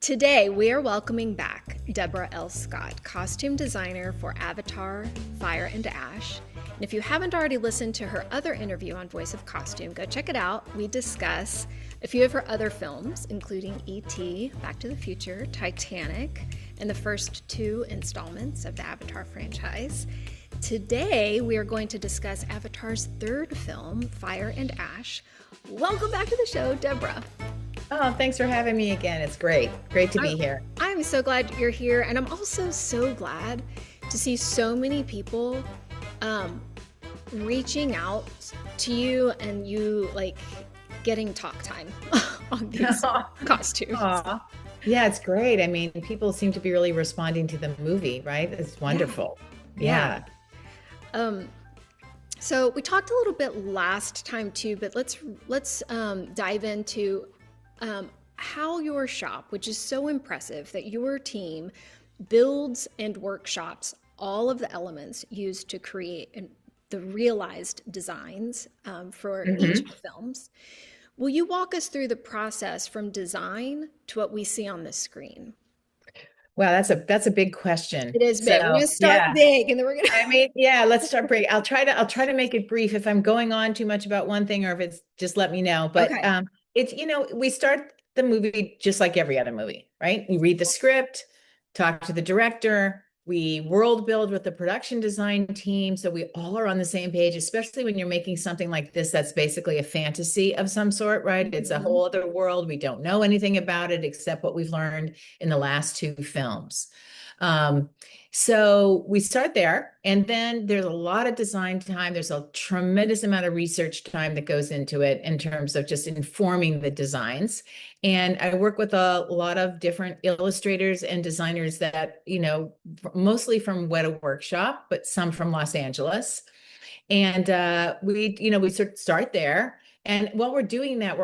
Today, we are welcoming back Deborah L. Scott, costume designer for Avatar, Fire and Ash. And if you haven't already listened to her other interview on Voice of Costume, go check it out. We discuss a few of her other films, including E.T., Back to the Future, Titanic, and the first two installments of the Avatar franchise. Today, we are going to discuss Avatar's third film, Fire and Ash. Welcome back to the show, Deborah. Oh, thanks for having me again. It's great. Great to be here. I'm so glad you're here. And I'm also so glad to see so many people reaching out to you and you like getting talk time on these costumes. Aw. Yeah, it's great. I mean, people seem to be really responding to the movie, right? It's wonderful. Yeah. So we talked a little bit last time too, but let's dive into how your shop, which is so impressive that your team builds and workshops all of the elements used to create the realized designs for each of the films. Will you walk us through the process from design to what we see on the screen? Wow, that's a big question. It is big. We're gonna start big, and then we're gonna. I mean, yeah, let's start big. I'll try to make it brief. If I'm going on too much about one thing, or if it's just let me know. But Okay. it's we start the movie just like every other movie, right? We read the script, talk to the director, we world build with the production design team, so we all are on the same page, especially when you're making something like this that's basically a fantasy of some sort, right? It's a whole other world. We don't know anything about it except what we've learned in the last two films. So we start there, and then there's a lot of design time. There's a tremendous amount of research time that goes into it in terms of just informing the designs. And I work with a lot of different illustrators and designers that, mostly from Weta Workshop, but some from Los Angeles. And we sort of start there. And while we're doing that,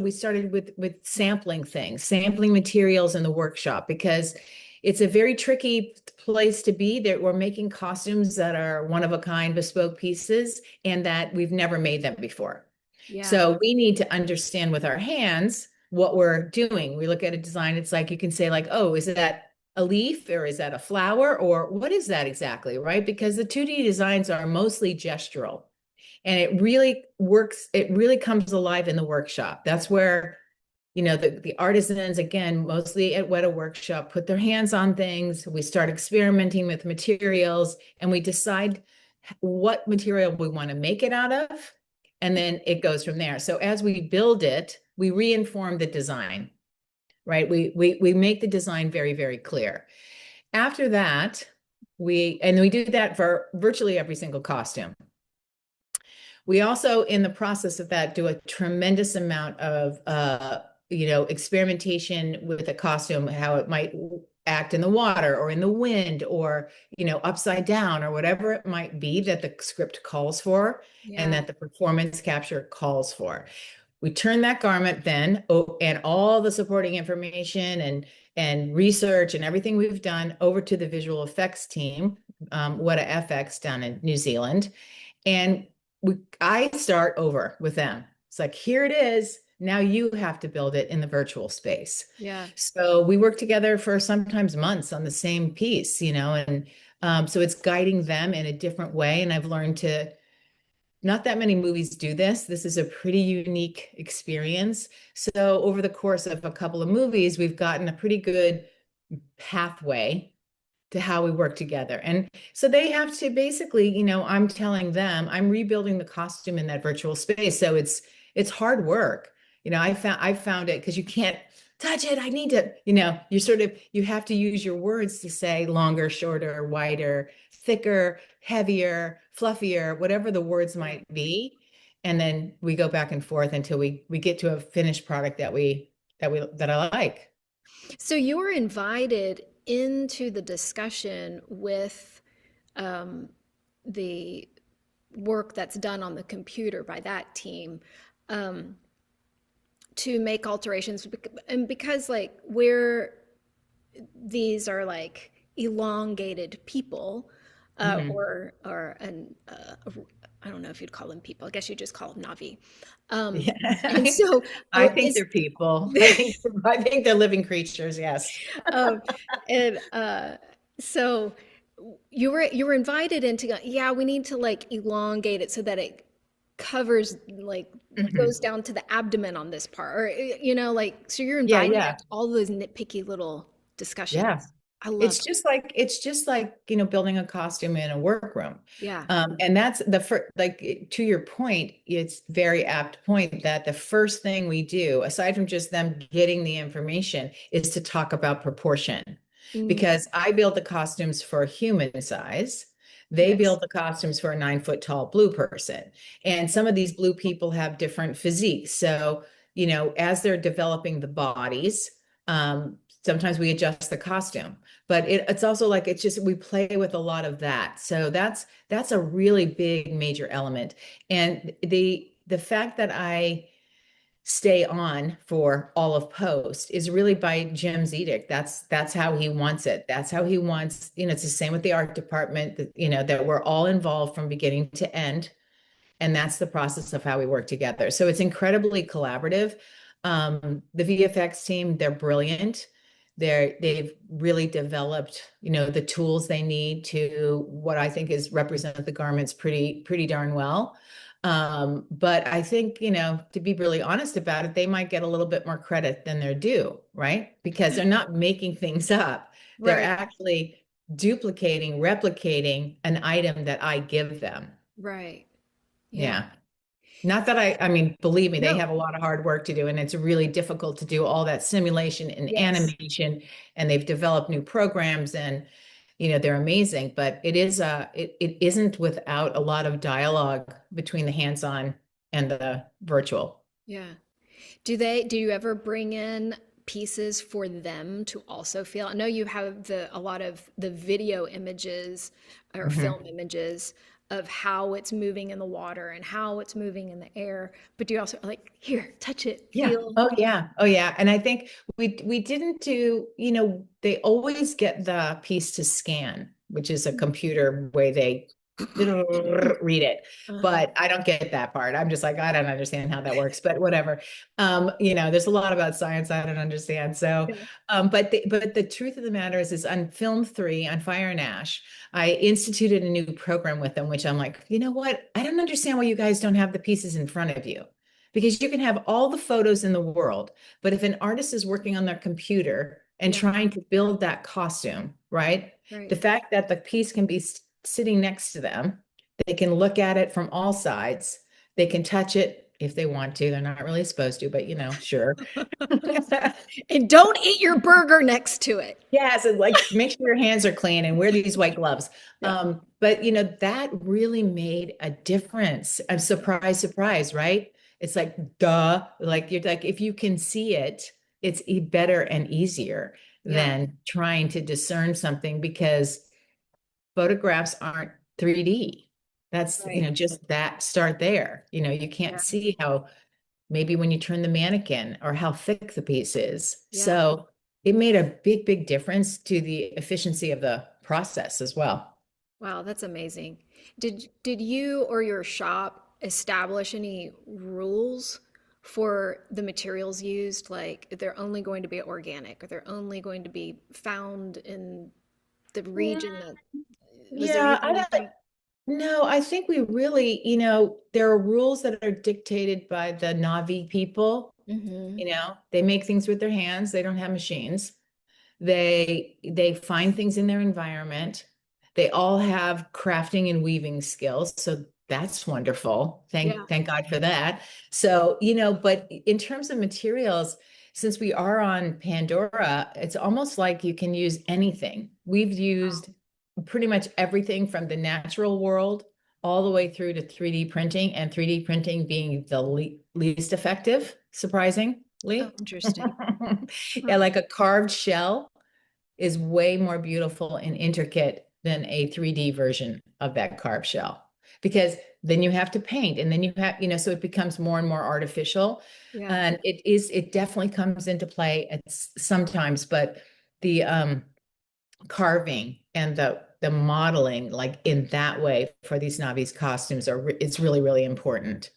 we started with sampling materials in the workshop, because it's a very tricky place to be. That we're making costumes that are one of a kind, bespoke pieces, and that we've never made them before. Yeah. So we need to understand with our hands what we're doing. We look at a design, it's like you can say like, oh, is that a leaf, or is that a flower, or what is that exactly, right? Because the 2D designs are mostly gestural, and it really works. It really comes alive in the workshop. That's where the artisans, again, mostly at Weta Workshop, put their hands on things. We start experimenting with materials, and we decide what material we want to make it out of. And then it goes from there. So as we build it, we reinform the design, right? We make the design very, very clear. After that, we do that for virtually every single costume. We also, in the process of that, do a tremendous amount of experimentation with a costume, how it might act in the water or in the wind, or upside down, or whatever it might be that the script calls for. Yeah. And that the performance capture calls for. We turn that garment then, and all the supporting information and research and everything we've done, over to the visual effects team, Weta FX down in New Zealand. And I start over with them. It's like, here it is. Now you have to build it in the virtual space. Yeah. So we work together for sometimes months on the same piece, and so it's guiding them in a different way. And I've learned not that many movies do this. This is a pretty unique experience. So over the course of a couple of movies, we've gotten a pretty good pathway to how we work together. And so they have to basically, I'm telling them I'm rebuilding the costume in that virtual space. So it's hard work. I found it, because you can't touch it. I need to, you have to use your words to say longer, shorter, wider, thicker, heavier, fluffier, whatever the words might be. And then we go back and forth until we get to a finished product that I like. So you were invited into the discussion with the work that's done on the computer by that team to make alterations, and because like these are like elongated people or I don't know if you'd call them people. I guess you just call them Navi. Um, and Yeah. so I think is they're people. I think they're living creatures, yes. um, and so you were invited into, yeah, we need to like elongate it so that it covers, like goes Mhm. down to the abdomen on this part, or like, so you're Yeah, invited yeah. into all those nitpicky little Yeah. discussions. I love it. It's just like, building a costume in a workroom. Yeah. And that's the first, like, to your point, it's very apt point that the first thing we do, aside from just them getting the information, is to talk about proportion. Mm, Because I build the costumes for human size. They yes. build the costumes for a 9 foot tall blue person. And some of these blue people have different physiques. So, as they're developing the bodies, sometimes we adjust the costume, but it's also like, it's just, we play with a lot of that. So that's a really big major element. And the fact that I stay on for all of post is really by Jim's edict. That's how he wants it. That's how he wants, it's the same with the art department, that that we're all involved from beginning to end. And that's the process of how we work together. So it's incredibly collaborative. The VFX team, they're brilliant. They've really developed, the tools they need to, what I think is, represent the garments pretty darn well. But I think, to be really honest about it, they might get a little bit more credit than they're due, right? Because they're not making things up. They're Right. actually duplicating, replicating an item that I give them. Right. Yeah. Yeah. Not that I mean, believe me, they No. have a lot of hard work to do, and it's really difficult to do all that simulation and Yes. animation, and they've developed new programs, and they're amazing, but it isn't without a lot of dialogue between the hands-on and the virtual. Yeah. Do you ever bring in pieces for them to also feel? I know you have a lot of the video images or Mhm. film images of how it's moving in the water and how it's moving in the air, but do you also like, here, touch it, Yeah. feel? Oh yeah. Oh yeah. And I think we didn't do, they always get the piece to scan, which is a computer way they read it. Uh-huh. But I don't get that part. I'm just like, I don't understand how that works, but whatever. There's a lot about science I don't understand. So, Yeah. but the truth of the matter is on film 3 on Fire and Ash, I instituted a new program with them, which I'm like, you know what? I don't understand why you guys don't have the pieces in front of you, because you can have all the photos in the world, but if an artist is working on their computer and Yeah. trying to build that costume, right? The Right. fact that the piece can be sitting next to them, they can look at it from all sides, they can touch it if they want to. They're not really supposed to, but sure. And don't eat your burger next to it. Yes, and like, make sure your hands are clean and wear these white gloves. Yeah. But that really made a difference. I'm surprise, surprise, right? It's like, duh, like, you're like, if you can see it, it's better and easier Yeah. than trying to discern something, because photographs aren't 3D. That's, Right. just that, start there. You can't Yeah. see how, maybe when you turn the mannequin, or how thick the piece is. Yeah. So it made a big, big difference to the efficiency of the process as well. Wow, that's amazing. Did you or your shop establish any rules for the materials used? Like, they're only going to be organic, or they're only going to be found in the Mm, region that was there Yeah, even I don't, anything? no, I think we really, there are rules that are dictated by the Navi people. Mm-hmm. They make things with their hands, they don't have machines. They find things in their environment. They all have crafting and weaving skills, so that's wonderful. Yeah. Thank God for that. So, but in terms of materials, since we are on Pandora, it's almost like you can use anything. We've used pretty much everything from the natural world all the way through to 3D printing, and 3D printing being the least effective, Oh, surprisingly. interesting. Yeah, Huh. like a carved shell is way more beautiful and intricate than a 3D version of that carved shell, because then you have to paint, and then you have, so it becomes more and more artificial. Yeah. And it definitely comes into play at sometimes, but the carving and the the modeling, like in that way for these Navi's costumes it's really, really important.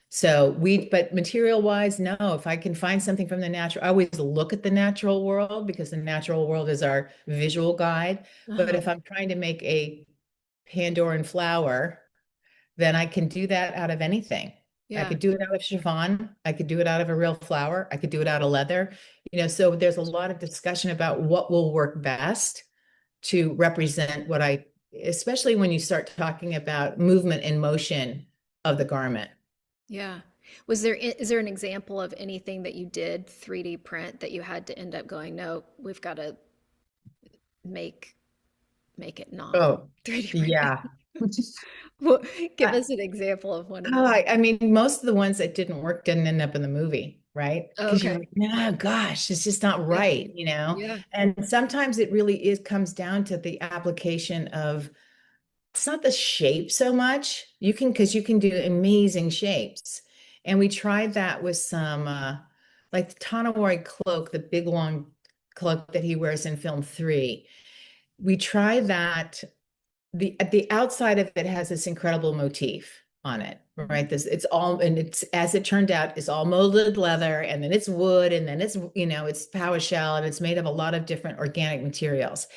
So but material wise, no, if I can find something from the natural, I always look at the natural world because the natural world is our visual guide. But Uh-huh. if I'm trying to make a Pandoran flower, then I can do that out of anything. I Yeah. could do it out of chiffon. I could do it out of a real flower. I could do it out of leather. So there's a lot of discussion about what will work best to represent especially when you start talking about movement and motion of the garment. Yeah. Is there an example of anything that you did 3D print that you had to end up going, no, we've got to make make it not Oh, 3D printed? yeah. Well, give Uh, us an example of one of Oh, them. I mean, most of the ones that didn't work didn't end up in the movie, right? Oh, Because you're okay. like, no, gosh, it's just not Yeah. right. Yeah. And sometimes it really comes down to the application of, it's not the shape so much. Because you can do amazing shapes. And we tried that with some, like the Tanawari cloak, the big long cloak that he wears in film 3. We tried that the outside of it has this incredible motif on it, Mhm. right? It's all, and it's, as it turned out, it's all molded leather, and then it's wood, and then it's power shell, and it's made of a lot of different organic materials.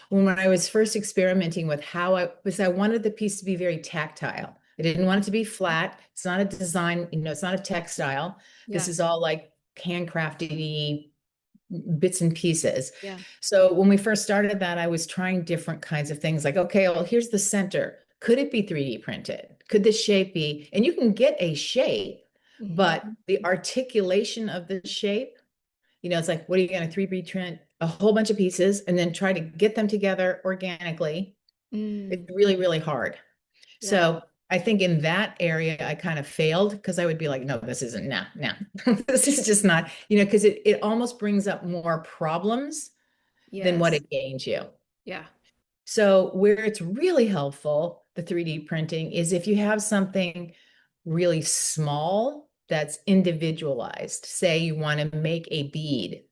When I was first experimenting with I wanted the piece to be very tactile. I didn't want it to be flat. It's not a design, it's not a textile. This Yeah. is all like handcrafted bits and pieces. Yeah. So when we first started that, I was trying different kinds of things like, okay, well, here's the center. Could it be 3D printed? Could the shape be? And you can get a shape, but Mhm. the articulation of the shape, it's like, what are you going to 3D print a whole bunch of pieces and then try to get them together organically? It's Mm. really, really hard. Yeah. So I think in that area, I kind of failed because I would be like, no, this isn't, no, no, this is just not, because it almost brings up more problems than what Yes. it gains you. Yeah. So where it's really helpful, the 3D printing, is if you have something really small that's individualized. Say you want to make a bead,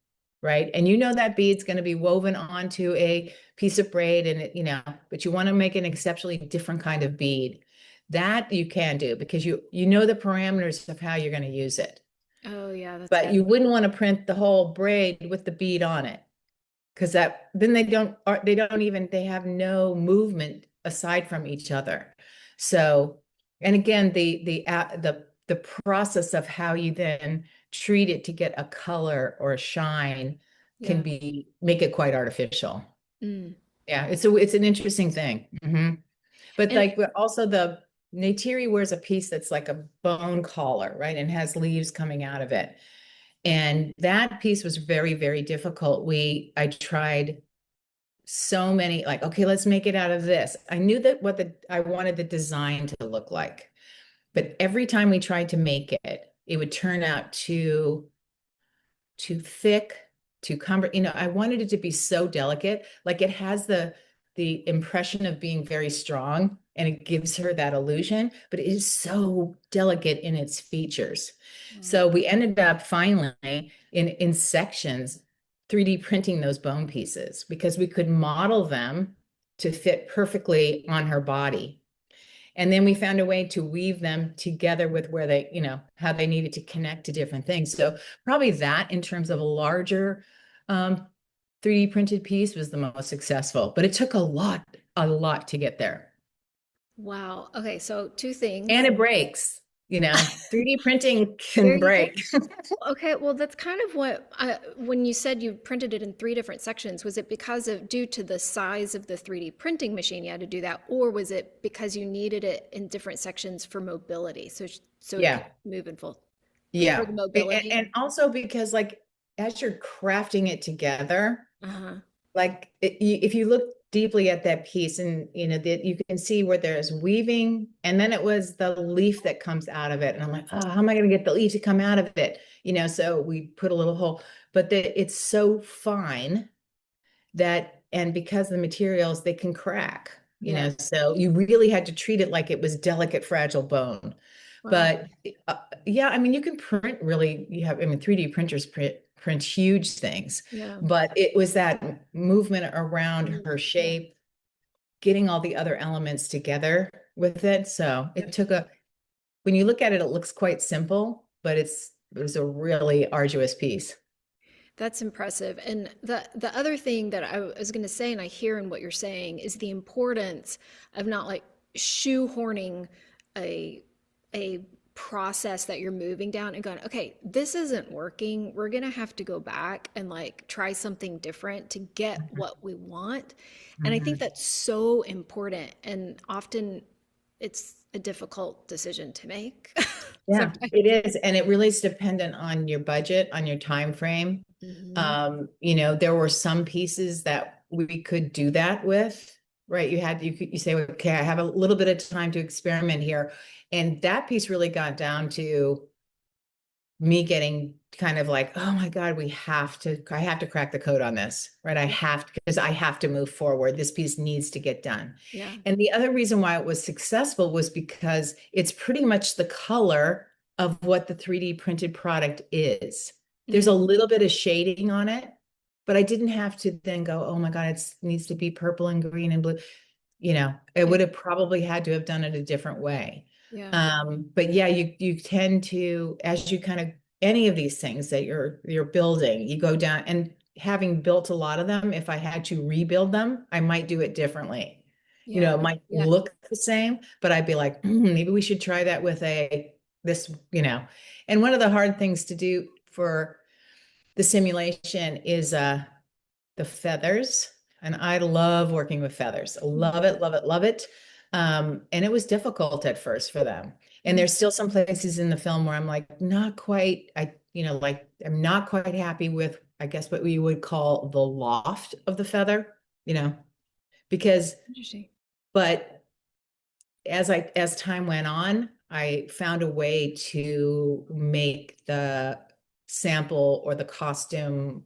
right? And that bead's going to be woven onto a piece of braid and but you want to make an exceptionally different kind of bead. That you can do because you know the parameters of how you're going to use it. Oh, yeah, that's But good. you wouldn't want to print the whole braid with the bead on it because then they have no movement aside from each other. So, and again, the process of how you then treat it to get a color or a shine can Yeah. make it quite artificial. Mm. Yeah, it's an interesting thing. But And like also the Neytiri wears a piece that's like a bone collar, right? And has leaves coming out of it. And that piece was very, very difficult. I tried so many, like, okay, let's make it out of this. I knew that I wanted the design to look like, but every time we tried to make it, it would turn out too thick, too cumbersome. I wanted it to be so delicate. Like it has the impression of being very strong and it gives her that illusion, but it is so delicate in its features. mm, So we ended up finally in sections 3D printing those bone pieces because we could model them to fit perfectly on her body. And then we found a way to weave them together with where how they needed to connect to different things. So probably that in terms of a larger 3D printed piece was the most successful, but it took a lot to get there. wow. Okay, so two And things. it breaks, 3D printing There can you go. break. Okay, well, that's kind of when you said you printed it in three different sections, was it because of due to the size of the 3D printing machine you had to do that, or was it because you needed it in different sections for mobility, so it could Yeah. move and fold for Yeah. the And, mobility? and also because like as you're crafting it together, Uh-huh. like if you look deeply at that piece and that you can see where there's weaving and then it was the leaf that comes out of it and I'm like, oh, how am I going to get the leaf to come out of it, so we put a little hole, but it's so fine and because the materials they can crack, Yeah. so you really had to treat it like it was delicate fragile bone. Wow. But uh, yeah, I mean, you can print really, 3D printers print huge things, Yeah. but it was that movement around Mm, her yeah. shape getting all the other elements together with it. So it took when you look at it, it looks quite simple, but it was a really arduous piece. That's impressive. And the other thing that I was going to say, and I hear in what you're saying, is the importance of not like shoehorning a a process that you're moving down and going, okay, this isn't working. We're going to have to go back and like try something different to get what we want. And I think Mhm. that's so important. And often it's a difficult decision to make Yeah, sometimes. it is. And it really is dependent on your budget, on your time frame. Hmm. There were some pieces that we could do that with, right? You say, okay, I have a little bit of time to experiment here. And that piece really got down to me getting kind of like, oh my God, I have to crack the code on this, right? I Yeah. have to, because I have to move forward. This piece needs to get done. Yeah. And the other reason why it was successful was because it's pretty much the color of what the 3D printed product is. There's a Mm. little bit of shading on it, but I didn't have to then go, oh my God, it needs to be purple and green and blue. I Yeah. would have probably had to have done it a different way. Yeah. But yeah, you tend to, as you kind of any of these things that you're building, you go down and having built a lot of them, if I had to rebuild them, I might do it differently. Yeah. It might Yeah. look the same, but I'd be like, maybe we should try that with this. And one of the hard things to do for the simulation is the feathers. And I love working with feathers. Love it, love it, love it. And it was difficult at first for them. And Mhm. there's still some places in the film where I'm like, not quite, like I'm not quite happy with, I guess, what we would call the loft of the feather, you know, because, Interesting. but as time went on, I found a way to make the sample or the costume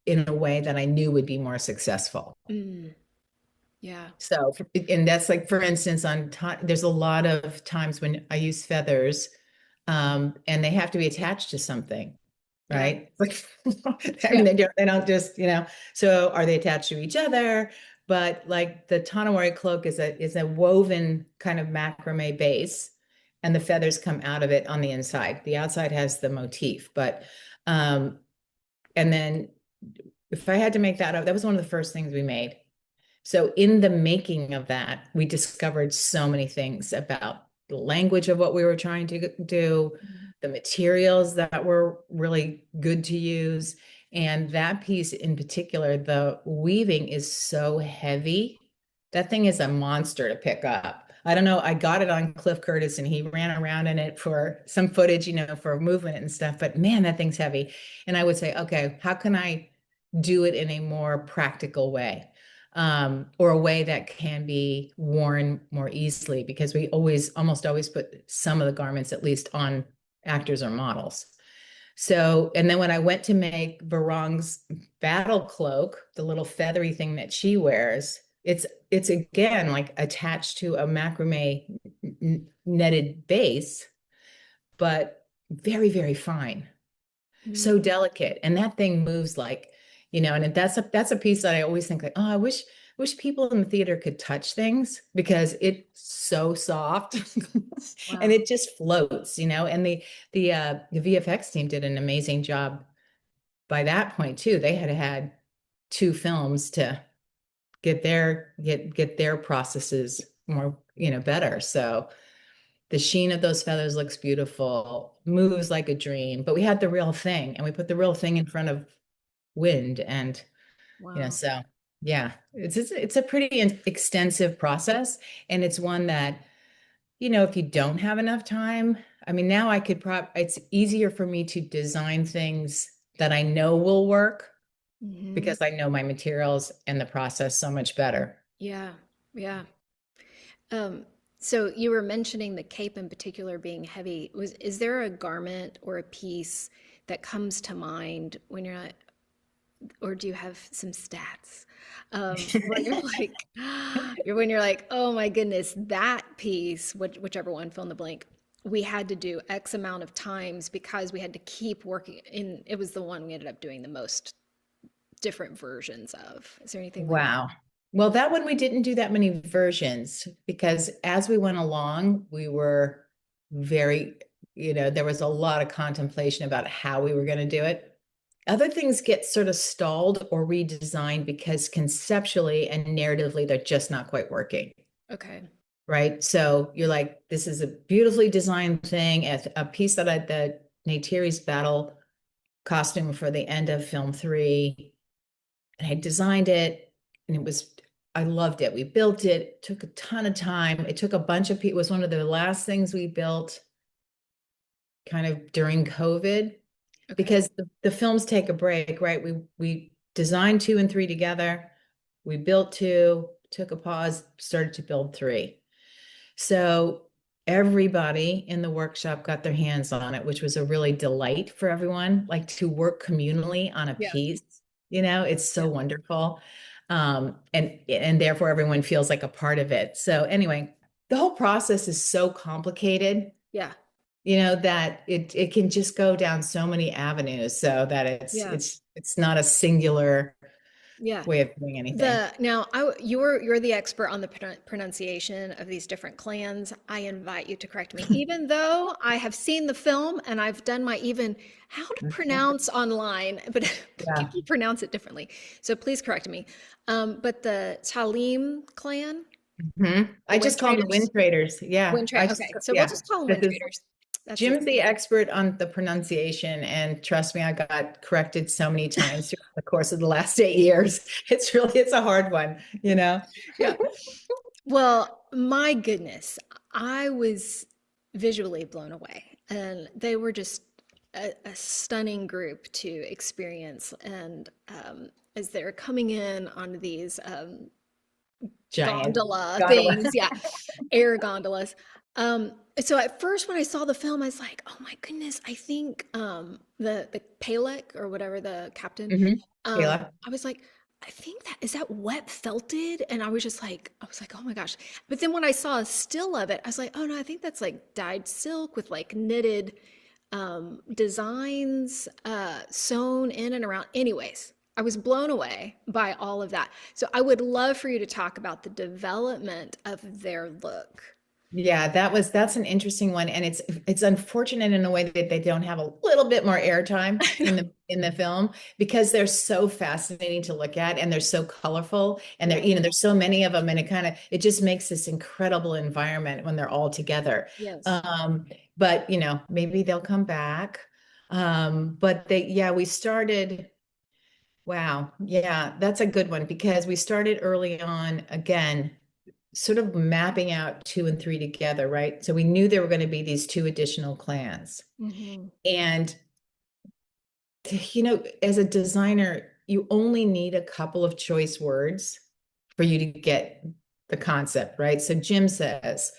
in a way that I knew would be more successful. Mm. Yeah. So, and that's like, for instance, there's a lot of times when I use feathers, and they have to be attached to something, Yeah. right? Like, I Yeah. mean, they don't just. So are they attached to each other? But like the Tanawari cloak is a woven kind of macrame base, and the feathers come out of it on the inside. The outside has the motif, but and then if I had to make that up, that was one of the first things we made. So in the making of that, we discovered so many things about the language of what we were trying to do, Mhm. the materials that were really good to use. And that piece in particular, the weaving is so heavy. That thing is a monster to pick up. I don't know. I got it on Cliff Curtis and he ran around in it for some footage, for movement and stuff. But man, that thing's heavy. And I would say, okay, how can I do it in a more practical way? Or a way that can be worn more easily because we almost always put some of the garments at least on actors or models. So, and then when I went to make Varong's battle cloak, the little feathery thing that she wears, it's again like attached to a macrame netted base, but very, very fine, Mhm. so delicate, and that thing moves like, and that's a piece that I always think like, oh, I wish people in the theater could touch things because it's so soft and Wow. it just floats, and the VFX team did an amazing job by that point too. They had two films to get their processes more, better. So the sheen of those feathers looks beautiful, moves like a dream, but we had the real thing and we put the real thing in front of wind. And, Wow. so yeah, it's a pretty extensive process. And it's one that, if you don't have enough time, I mean, now it's easier for me to design things that I know will work Hmm. because I know my materials and the process so much better. Yeah. Yeah. Um, so you were mentioning the cape in particular being heavy. Is there a garment or a piece that comes to mind when you're not, or do you have some stats? When you're like, when you're like, oh my goodness, that piece, whichever one, fill in the blank, we had to do X amount of times because we had to keep working. And it was the one we ended up doing the most different versions of. Is there anything like that? Wow. Well, that one we didn't do that many versions because as we went along, we were very, there was a lot of contemplation about how we were going to do it. Other things get sort of stalled or redesigned because conceptually and narratively, they're just not quite working. Okay. Right. So you're like, this is a beautifully designed thing, a piece that the Neytiri's battle costume for the end of film 3. And I designed it and I loved it. We built it. It took a ton of time. It took a bunch of people. It was one of the last things we built kind of during COVID Okay. because the films take a break, right? We designed 2 and 3 together. We built 2, took a pause, started to build 3. So everybody in the workshop got their hands on it, which was a really delight for everyone, like to work communally on a Yeah. piece. It's so Yeah. wonderful. And therefore everyone feels like a part of it. So anyway, the whole process is so complicated, Yeah. that it can just go down so many avenues so that Yeah. it's not a singular Yeah. way of doing anything. You're the expert on the pronunciation of these different clans. I invite you to correct me, even though I have seen the film and I've done my even how to pronounce online, but Yeah. people pronounce it differently. So please correct me. But the Talim clan, the I Wind just call them the Traders, wind traders. Yeah. Wind Trade. Okay, so we'll Yeah. just call them This Wind is Traders. That's Jim's easy. the expert on the pronunciation. And trust me, I got corrected so many times throughout the course of the last 8 years. It's a hard one, Yeah. Well, my goodness, I was visually blown away, and they were just a stunning group to experience. And as they're coming in on these Giant. gondola Gondola. things, yeah, air gondolas. So at first, when I saw the film, I was like, "Oh my goodness!" I think the Palek or whatever the captain, Hmm. Kayla. I was like, I think that is that wet felted, and I was like, oh my gosh. But then when I saw a still of it, I was like, oh no, I think that's like dyed silk with like knitted designs sewn in and around. Anyways, I was blown away by all of that. So I would love for you to talk about the development of their look. Yeah, that's an interesting one. And it's unfortunate in a way that they don't have a little bit more airtime in the film because they're so fascinating to look at and they're so colorful and Yeah. there's so many of them and it just makes this incredible environment when they're all together. Yes. But maybe they'll come back. But we started. Wow. Yeah, that's a good one because we started early on again sort of mapping out 2 and 3 together, right? So we knew there were going to be these 2 additional clans. Hmm. And, as a designer, you only need a couple of choice words for you to get the concept, right? So Jim says,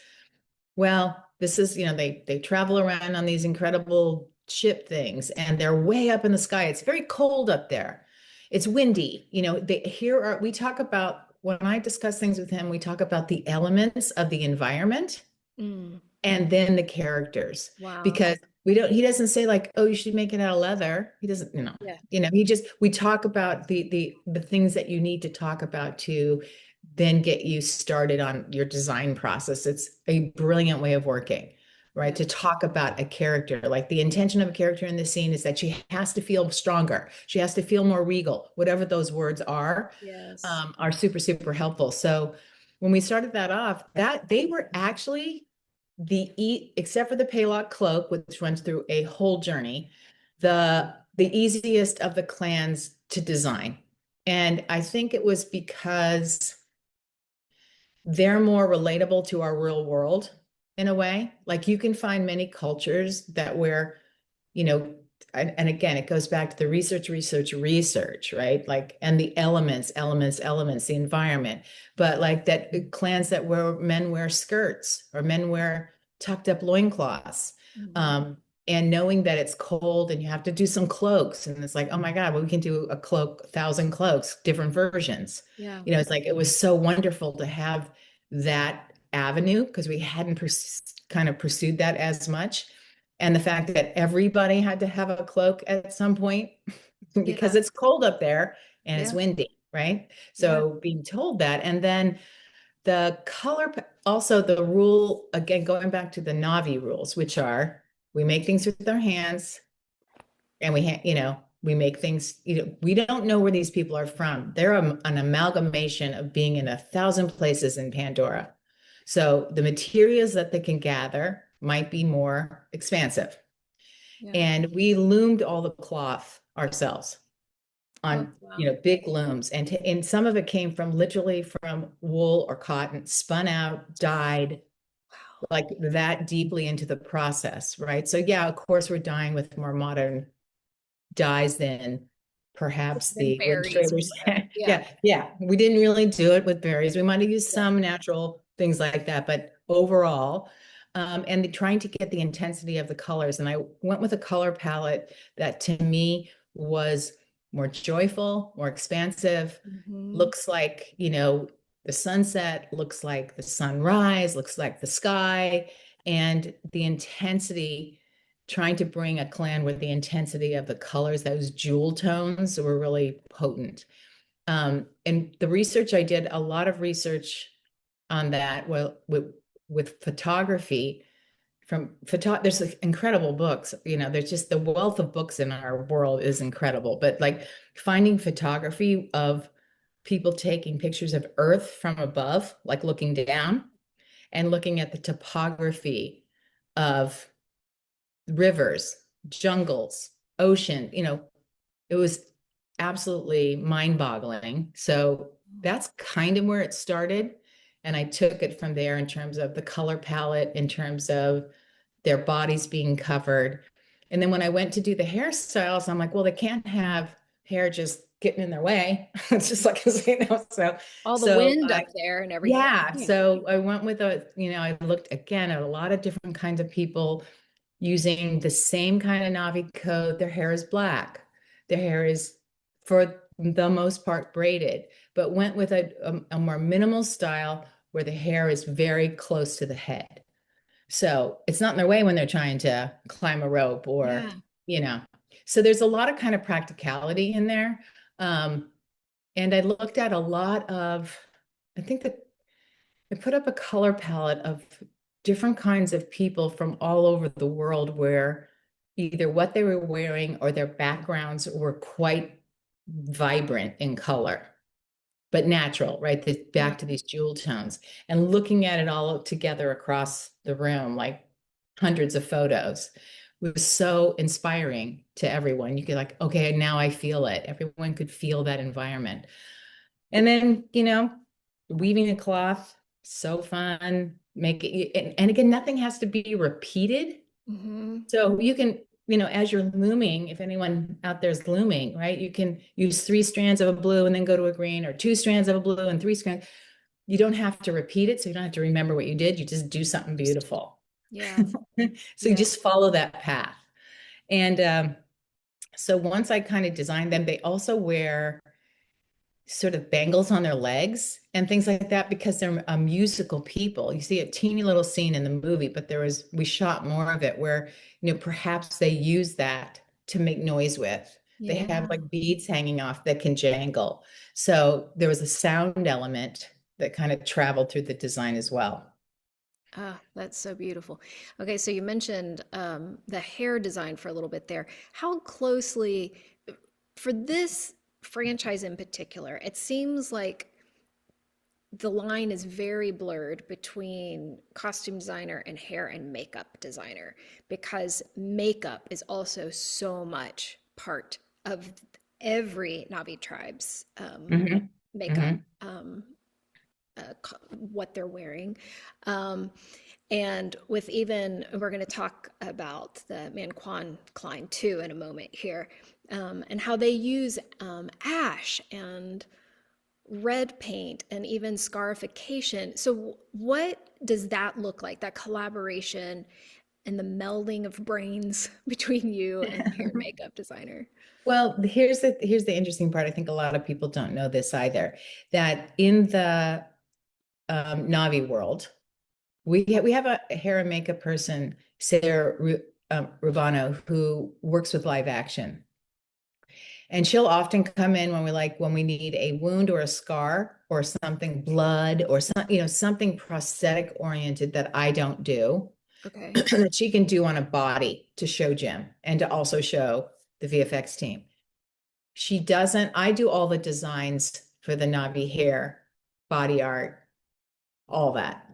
well, this is, they travel around on these incredible ship things and they're way up in the sky. It's very cold up there. It's windy. We talk about, when I discuss things with him, we talk about the elements of the environment Mm. and then the characters Wow. because he doesn't say like, oh, you should make it out of leather. He doesn't, Yeah. we talk about the things that you need to talk about to then get you started on your design process. It's a brilliant way of working, right? Yeah. To talk about a character, like the intention of a character in the scene is that she has to feel stronger. She has to feel more regal, whatever those words Yes. are super, super helpful. So when we started that off, that they were actually except for the Paylock cloak, which runs through a whole journey, the easiest of the clans to design. And I think it was because they're more relatable to our real world in a way. Like you can find many cultures that where, you know, and again, it goes back to the research, right? Like, and the elements, the environment. But like that clans that where men wear skirts or men wear tucked up loincloths. Mhm. And knowing that it's cold and you have to do some cloaks. And it's like, oh my God, well, we can do a cloak, 1,000 cloaks, different versions. Yeah. It's like, it was so wonderful to have that avenue because we hadn't kind of pursued that as much. And the fact that everybody had to have a cloak at some point because Yeah. it's cold up there and it's Yeah. windy. right? Yeah. So being told that, and then the color, also the rule, again, going back to the Navi rules, which are we make things with our hands and we make things, we don't know where these people are from. They're an amalgamation of being in 1,000 places in Pandora. So the materials that they can gather might be more expansive. Yeah. And we loomed all the cloth ourselves Oh, on, wow. big looms. And some of it came from literally from wool or cotton, spun out, dyed, Wow. like that deeply into the process, right? So yeah, of course, we're dyeing with more modern dyes than perhaps Then the berries or illustrators. whatever. Yeah. Yeah. We didn't really do it with berries. We might have used Yeah. some natural things like that, but overall, and trying to get the intensity of the colors. And I went with a color palette that to me was more joyful, more expansive, Mhm. looks like, the sunset, looks like the sunrise, looks like the sky, and the intensity, trying to bring a clan with the intensity of the colors, those jewel tones were really potent. And the research I did, a lot of research on that, well, with photography, there's incredible books, there's just the wealth of books in our world is incredible, but like finding photography of people taking pictures of Earth from above, like looking down, and looking at the topography of rivers, jungles, ocean, it was absolutely mind-boggling. So that's kind of where it started. And I took it from there in terms of the color palette, in terms of their bodies being covered. And then when I went to do the hairstyles, I'm like, well, they can't have hair just getting in their way. It's just like, so, All the so wind I, up there and everything. yeah. Yeah. So I went with I looked again at a lot of different kinds of people using the same kind of Navi code. Their hair is black. Their hair is, for the most part, braided, but went with a more minimal style where the hair is very close to the head. So it's not in their way when they're trying to climb a rope or, Yeah. you know. So there's a lot of kind of practicality in there. Um, and I looked at a lot of, I think that I put up a color palette of different kinds of people from all over the world where either what they were wearing or their backgrounds were quite vibrant in color, but natural, right? Yeah. Back to these jewel tones and looking at it all together across the room, like hundreds of photos, was so inspiring to everyone. You could like, okay, now I feel it. Everyone could feel that environment. And then, weaving a cloth, so fun. Make it, and again, nothing has to be repeated. Hmm. So you can, as you're looming, if anyone out there is looming, right, you can use 3 strands of a blue and then go to a green, or 2 strands of a blue and 3 strands. You don't have to repeat it. So you don't have to remember what you did. You just do something beautiful. Yeah. So you Yeah. just follow that path. And so once I kind of designed them, they also wear sort of bangles on their legs and things like that because they're a musical people. You see a teeny little scene in the movie, but we shot more of it where, perhaps they use that to make noise with. They Yeah. have like beads hanging off that can jangle. So there was a sound element that kind of traveled through the design as well. Ah, that's so beautiful. Okay, so you mentioned the hair design for a little bit there. How closely, for this franchise in particular, it seems like the line is very blurred between costume designer and hair and makeup designer because makeup is also so much part of every Navi tribe's Hmm. makeup, Hmm. what they're wearing. Um, and with even, we're going to talk about the Manquan Klein too in a moment here, and how they use ash and red paint and even scarification. So, what does that look like? That collaboration and the melding of brains between you and the hair and makeup designer? Well, here's the interesting part. I think a lot of people don't know this either, that in the Navi world, we have a hair and makeup person, Sarah Rubano, who works with live action. And she'll often come in when we need a wound or a scar or something, blood or something prosthetic oriented that I don't do, Okay. that she can do on a body to show Jim and to also show the VFX team. She doesn't, I do all the designs for the Navi hair, body art, all that.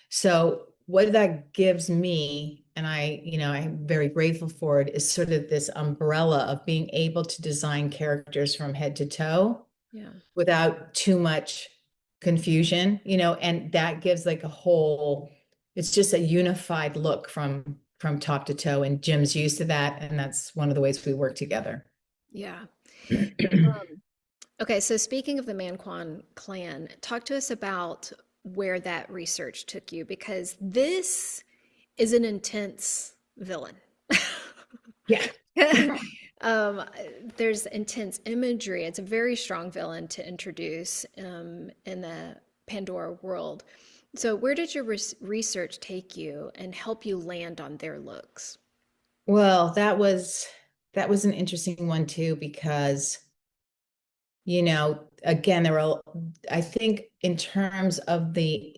So what that gives me, and I'm very grateful for it, is sort of this umbrella of being able to design characters from head to toe Yeah. without too much confusion, and that gives like it's just a unified look from top to toe. And Jim's used to that, and that's one of the ways we work together. Yeah. Okay, so speaking of the Manquan clan, talk to us about where that research took you because this is an intense villain. Yeah. um, there's intense imagery. It's a very strong villain to introduce in the Pandora world. So, where did your research take you and help you land on their looks? Well, that was an interesting one too, because again, I think in terms of the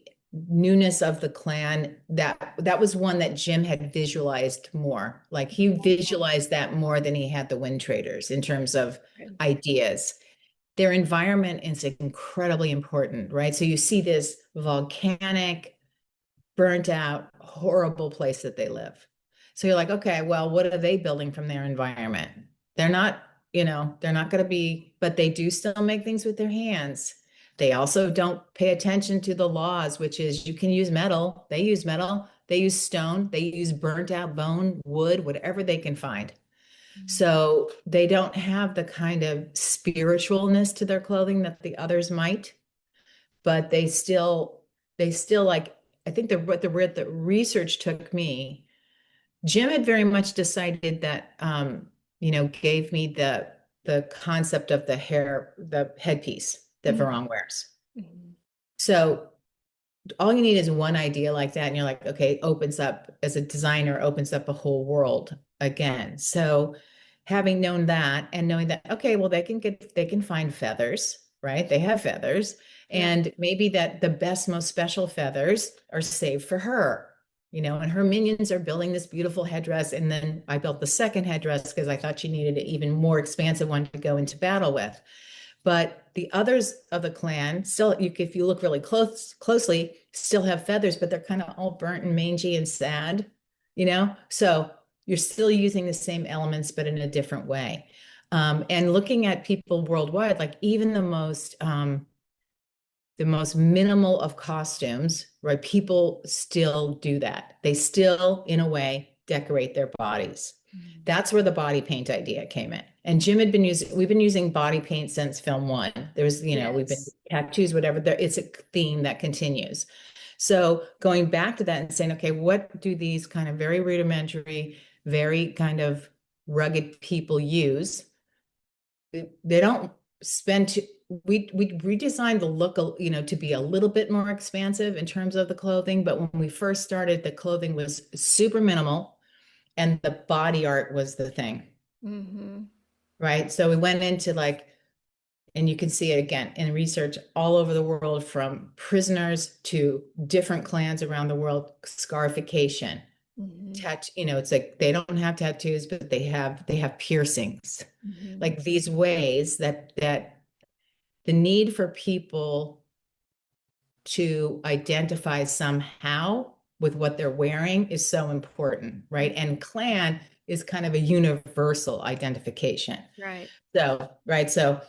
newness of the clan, that was one that Jim had visualized more. Like he visualized that more than he had the Wind Traders in terms of Okay. ideas. Their environment is incredibly important, right? So you see this volcanic, burnt out, horrible place that they live. So you're like, okay, well, what are they building from their environment? They're not, they're not going to be, but they do still make things with their hands. They also don't pay attention to the laws, which is you can use metal. They use metal. They use stone. They use burnt out bone, wood, whatever they can find. So they don't have the kind of spiritualness to their clothing that the others might, but they still like, I think the research took me. Jim had very much decided that, gave me the concept of the headpiece that Mhm. Varong wears. Mhm. So all you need is one idea like that, and you're like, okay, opens up as a designer, opens up a whole world again. So having known that and knowing that, okay, well, they can find feathers, right? They have feathers, Yeah. and maybe that the best, most special feathers are saved for her. And her minions are building this beautiful headdress. And then I built the second headdress because I thought she needed an even more expansive one to go into battle with. But the others of the clan still, if you look really closely, still have feathers, but they're kind of all burnt and mangy and sad. So you're still using the same elements, but in a different way. And looking at people worldwide, like even the most minimal of costumes, right? People still do that. They still, in a way, decorate their bodies. Mhm. That's where the body paint idea came in. And Jim had we've been using body paint since film one. We've been Yes. tattoos, whatever. It's a theme that continues. So going back to that and saying, okay, what do these kind of very rudimentary, very kind of rugged people use? They don't spend too, we redesigned the look, to be a little bit more expansive in terms of the clothing. But when we first started, the clothing was super minimal and the body art was the thing, Hmm. right? So we went into like, and you can see it again in research all over the world, from prisoners to different clans around the world, scarification, Hmm. it's like they don't have tattoos, but they have piercings, Hmm. like these ways that the need for people to identify somehow with what they're wearing is so important, right? And clan is kind of a universal identification. Right. So, right. So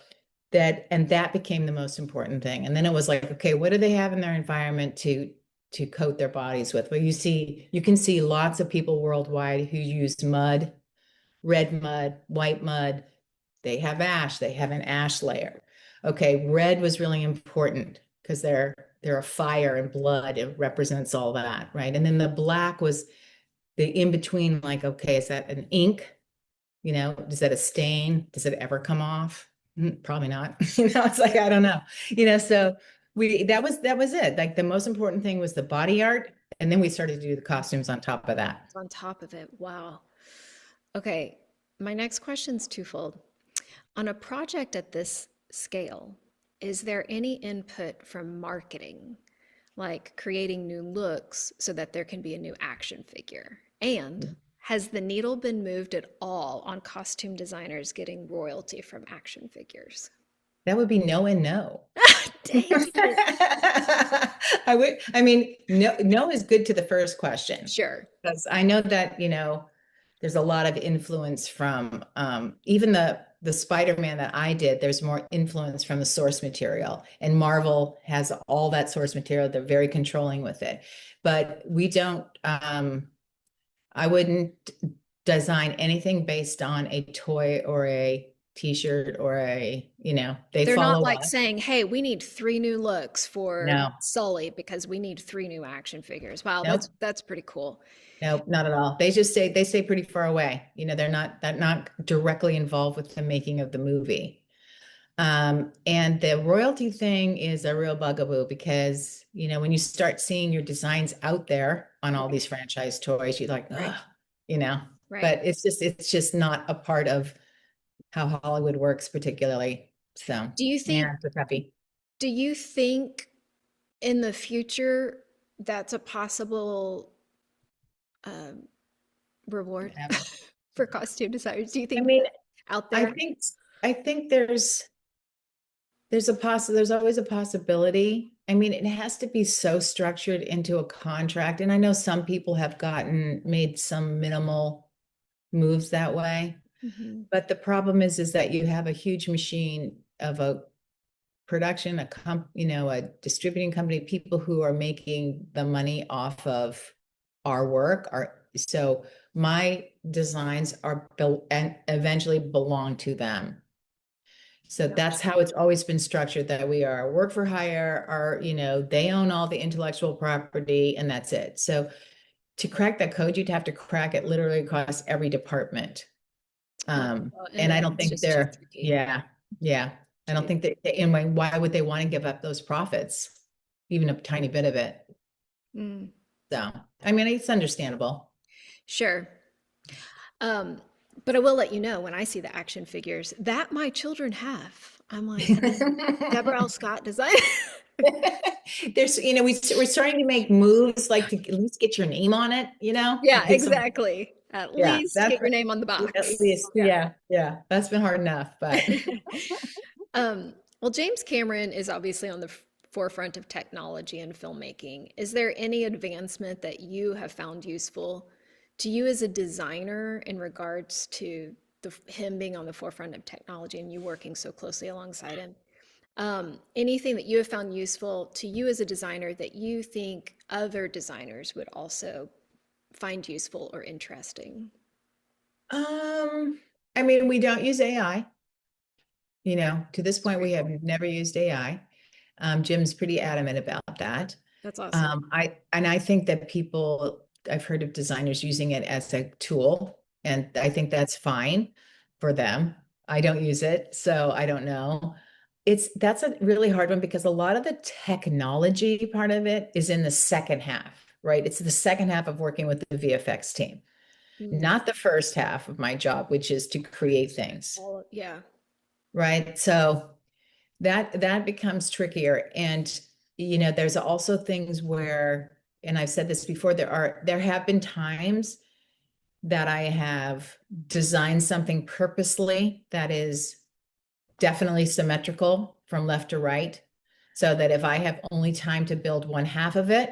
that became the most important thing. And then it was like, okay, what do they have in their environment to coat their bodies with? Well, you can see lots of people worldwide who use mud, red mud, white mud. They have ash, they have an ash layer. Okay, red was really important because they're a fire and blood. It represents all that, right? And then the black was the in between, like, okay, is that an ink? Is that a stain? Does it ever come off? Probably not. It's like, I don't know. So that was it. Like the most important thing was the body art. And then we started to do the costumes on top of that. On top of it. Wow. Okay. My next question's twofold. On a project at this scale, is there any input from marketing, like creating new looks so that there can be a new action figure? And has the needle been moved at all on costume designers getting royalty from action figures? That would be no and no. Dang it. I mean, no is good to the first question, Sure. because I know that, there's a lot of influence from even the Spider-Man that I did, there's more influence from the source material. And Marvel has all that source material. They're very controlling with it. But we don't, I wouldn't design anything based on a toy or a t-shirt or they They're not follow like us. saying, hey, we need 3 new looks for No, Sully because we need 3 new action figures. Wow, nope. that's pretty cool. Nope, not at all. They stay pretty far away. They're not directly involved with the making of the movie. And the royalty thing is a real bugaboo because, when you start seeing your designs out there on all Right, these franchise toys, you're like, right, ugh, you know, right. but it's just not a part of how Hollywood works particularly. So, Do you yeah, think, it's a puppy. do you think in the future that's a possible um, reward for costume designers? Do you I think mean, that out I there? think I think there's always a possibility. I mean, it has to be so structured into a contract. And I know some people have made some minimal moves that way. Mhm. But the problem is that you have a huge machine of a production, a distributing company, people who are making the money off of our work. So my designs are built and eventually belong to them. So that's Gotcha. how it's always been structured, that we are a work for hire, they own all the intellectual property and that's it. So to crack that code, you'd have to crack it literally across every department. And And I then don't it's think just too they're, tricky yeah, yeah. I to don't do. think that, and why would they want to give up those profits? Even a tiny bit of it. Mm, So, I mean, it's understandable. sure. Um, but I will let you know when I see the action figures that my children have. I'm like, Deborah L. Scott design. We're starting to make moves like to at least get your name on it, Yeah, get some, exactly. At yeah, least that's get your name on the at box. least, Yeah. yeah, yeah, that's been hard enough, but Well, James Cameron is obviously on the forefront of technology and filmmaking. Is there any advancement that you have found useful to you as a designer in regards to him being on the forefront of technology and you working so closely alongside him? Anything that you have found useful to you as a designer that you think other designers would also find useful or interesting? um, I mean, we don't use AI. To this It's point, we pretty have cool. never used AI. Jim's pretty adamant about that. That's awesome. I think that I've heard of designers using it as a tool, and I think that's fine for them. I don't use it, so I don't know. That's a really hard one because a lot of the technology part of it is in the second half, right? It's the second half of working with the VFX team, Mm. not the first half of my job, which is to create things, Yeah. right? So that becomes trickier. And there's also things where, and I've said this before, there have been times that I have designed something purposely that is definitely symmetrical from left to right, so that if I have only time to build one half of it,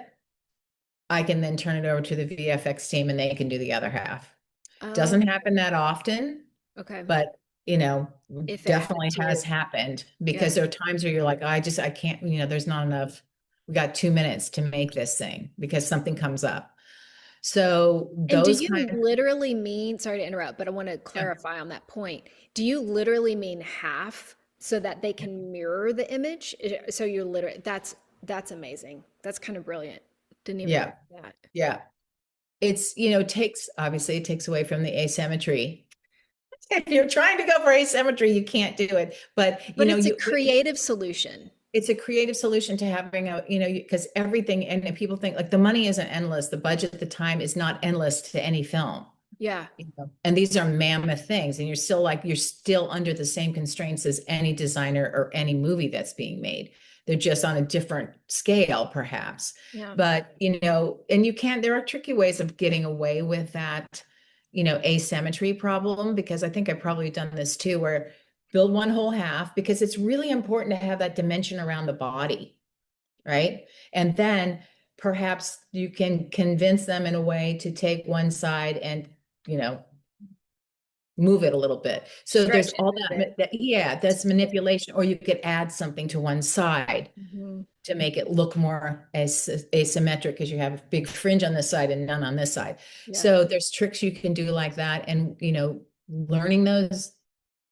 I can then turn it over to the VFX team and they can do the other half. Oh, Doesn't happen that often, okay. but you know, If it had definitely has to, happened, yeah. because there are times where you're like, I can't, there's not enough. We got 2 minutes to make this thing because something comes up. So And do those kind you of, literally mean, sorry to interrupt, but I want to yeah, clarify on that point. Do you literally mean half so that they can mirror the image? So you're literally, that's amazing. That's kind of brilliant. Didn't even yeah, know that. yeah. Obviously it takes away from the asymmetry. If you're trying to go for asymmetry, you can't do it. But But it's a creative solution. it's a creative solution to having because everything, and people think like the money isn't endless, the budget, the time is not endless to any film. Yeah. And these are mammoth things, and you're still under the same constraints as any designer or any movie that's being made. They're just on a different scale, perhaps. Yeah. But, and there are tricky ways of getting away with that, asymmetry problem, because I think I've probably done this too, where build one whole half, because it's really important to have that dimension around the body, right? And then perhaps you can convince them in a way to take one side and, move it a little bit. So Stretch there's and all move that, yeah, that's manipulation. Or you could add something to one side it. to make it look more asymmetric, because you have a big fringe on this side and none on this side. Yeah. So there's tricks you can do like that. And, learning those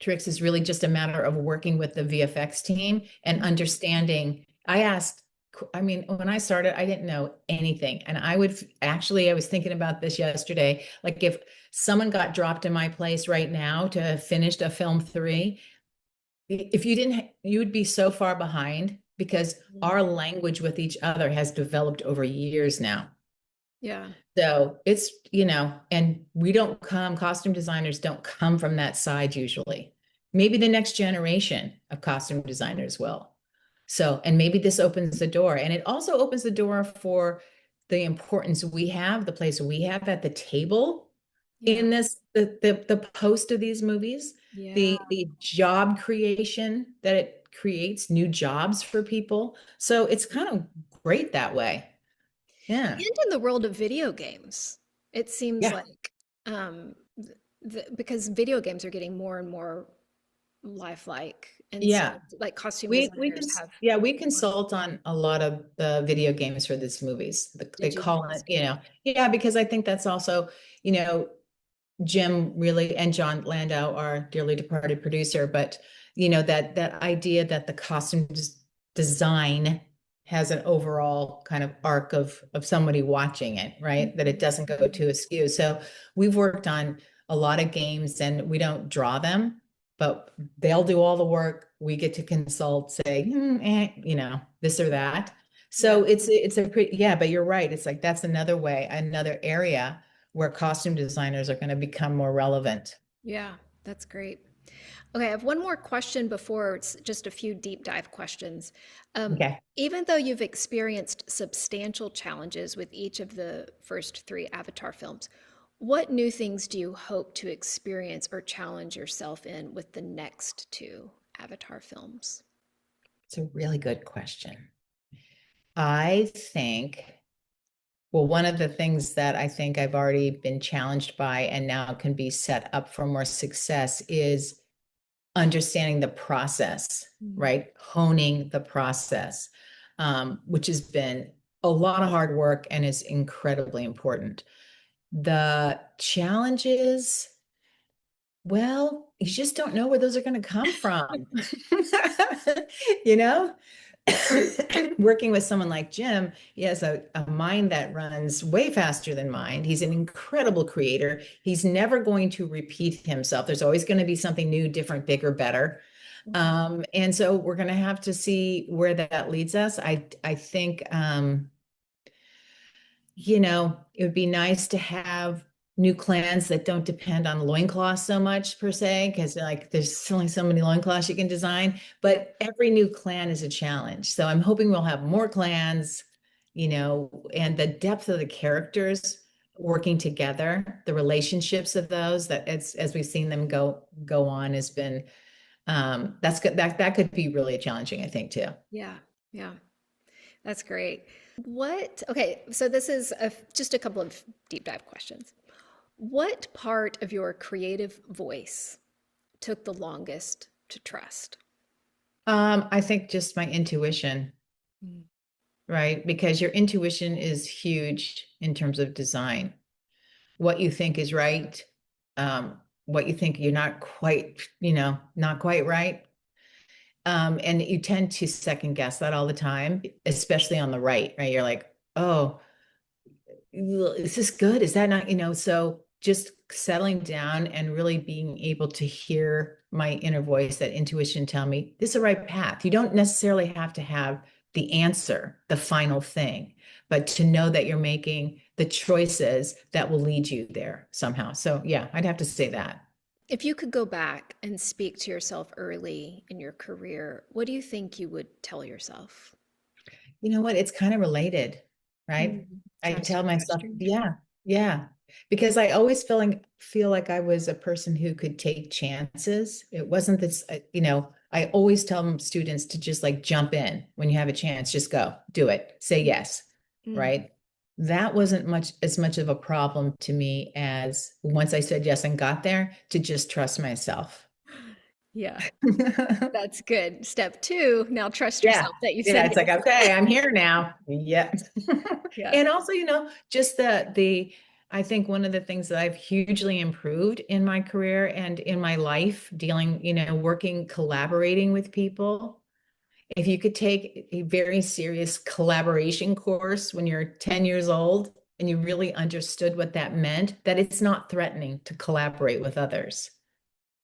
tricks is really just a matter of working with the VFX team and understanding. When I started, I didn't know anything. And I was thinking about this yesterday. Like, if someone got dropped in my place right now to finish a film 3, if you didn't, you would be so far behind, because our language with each other has developed over years now. Yeah. So it's, and costume designers don't come from that side usually. Maybe the next generation of costume designers will. So, and maybe this opens the door, and it also opens the door for the importance the place we have at the table in the post of these movies, Yeah. the job creation that it creates, new jobs for people. So it's kind of great that way. Yeah. And in the world of video games, it seems Yeah. like because video games are getting more and more lifelike, and so Yeah. like costume We can, designers have yeah, we more. consult on a lot of the video games for these movies. They Did you? call it, yeah, because I think that's also, you know, Jim really and John Landau, our dearly departed producer, but that idea that the costume design has an overall kind of arc of somebody watching it, right? That it doesn't go too askew. So we've worked on a lot of games, and we don't draw them, but they'll do all the work. We get to consult, say, this or that. So it's a pretty, yeah, but you're right. It's like, that's another way, another area where costume designers are going to become more relevant. Yeah, that's great. Okay, I have one more question before it's just a few deep dive questions. Okay. Even though you've experienced substantial challenges with each of the first 3 Avatar films, what new things do you hope to experience or challenge yourself in with the next 2 Avatar films? It's a really good question. I think, well, one of the things that I think I've already been challenged by and now can be set up for more success is understanding the process, right? Honing the process, which has been a lot of hard work and is incredibly important. The challenges, well, you just don't know where those are going to come from. you know Working with someone like Jim, he has a mind that runs way faster than mine. He's an incredible creator. He's never going to repeat himself. There's always going to be something new, different, bigger, better. And so we're going to have to see where that leads us. I think it would be nice to have new clans that don't depend on loincloths so much per se, because like there's only so many loincloths you can design, but every new clan is a challenge. So I'm hoping we'll have more clans, and the depth of the characters working together, the relationships of those that as we've seen them go on has been that's good. That could be really challenging, I think, too. Yeah, yeah, that's great. Okay, so this is just a couple of deep dive questions. What part of your creative voice took the longest to trust? I think just my intuition, right? Because your intuition is huge in terms of design. What you think is right, what you think you're not quite right. And you tend to second guess that all the time, especially on the right? You're like, oh, is this good? Is that not, so just settling down and really being able to hear my inner voice, that intuition tell me this is the right path. You don't necessarily have to have the answer, the final thing, but to know that you're making the choices that will lead you there somehow. So yeah, I'd have to say that. If you could go back and speak to yourself early in your career, what do you think you would tell yourself? You know what? It's kind of related, right? I Trust tell your myself, instincts. yeah, yeah. Because I always feel like I was a person who could take chances. It wasn't this, I always tell students to just like jump in when you have a chance, just go, do it, say yes, Mm. right? That wasn't as much of a problem to me as once I said yes and got there to just trust myself. Yeah, that's good. Step two, now trust Yeah. yourself that you Yeah. said It's like, yes. okay, I'm here now. Yeah. Yeah. And also, just I think one of the things that I've hugely improved in my career and in my life dealing, working, collaborating with people. If you could take a very serious collaboration course when you're 10 years old and you really understood what that meant, that it's not threatening to collaborate with others.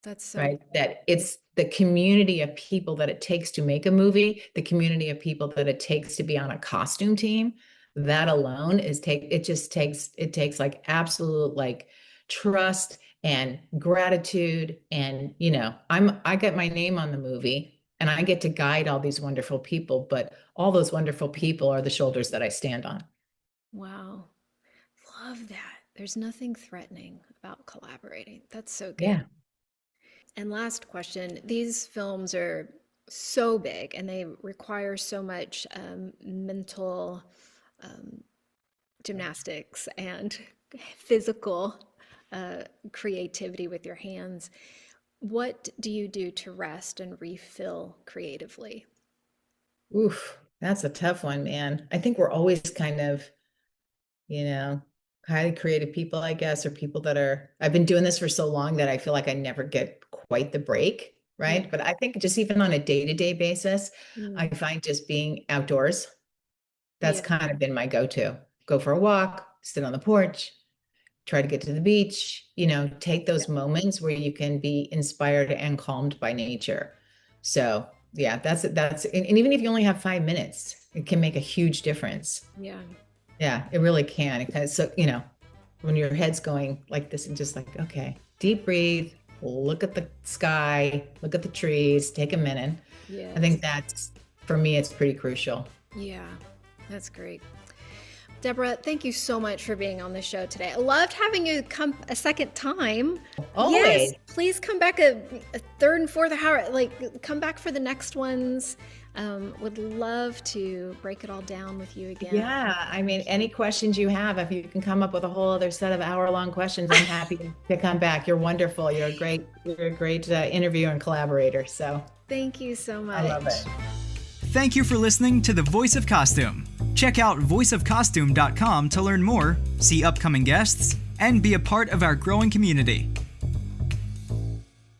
That's so Right? That it's the community of people that it takes to make a movie, the community of people that it takes to be on a costume team. That alone it takes like absolute like trust and gratitude. And I get my name on the movie and I get to guide all these wonderful people, but all those wonderful people are the shoulders that I stand on. wow. Love that. There's nothing threatening about collaborating. That's so good. Yeah. And last question, these films are so big and they require so much mental um, gymnastics and physical creativity with your hands. What do you do to rest and refill creatively? Oof, that's a tough one, man. I think we're always kind of you know, highly creative people, I guess, or people I've been doing this for so long that I feel like I never get quite the break, Yeah. right? But I think just even on a day-to-day basis, I Mm. find just being outdoors, that's Yeah. kind of been my go-to. Go for a walk, sit on the porch, try to get to the beach, take Yeah. those moments where you can be inspired and calmed by nature. So yeah, and even if you only have 5 minutes, it can make a huge difference. Yeah. Yeah, it really can. Because so, when your head's going like this and just like, okay, deep breathe, look at the sky, look at the trees, take a minute. I Yes. think for me, it's pretty crucial. Yeah. That's great. Deborah, thank you so much for being on the show today. I loved having you come a second time. Always. Yes, please come back a third and fourth hour. Like, come back for the next ones. Would love to break it all down with you again. Yeah. I mean, any questions you have, if you can come up with a whole other set of hour-long questions, I'm happy to come back. You're wonderful. You're a great interviewer and collaborator. So thank you so much. I love it. Thank you for listening to The Voice of Costume. Check out voiceofcostume.com to learn more, see upcoming guests, and be a part of our growing community.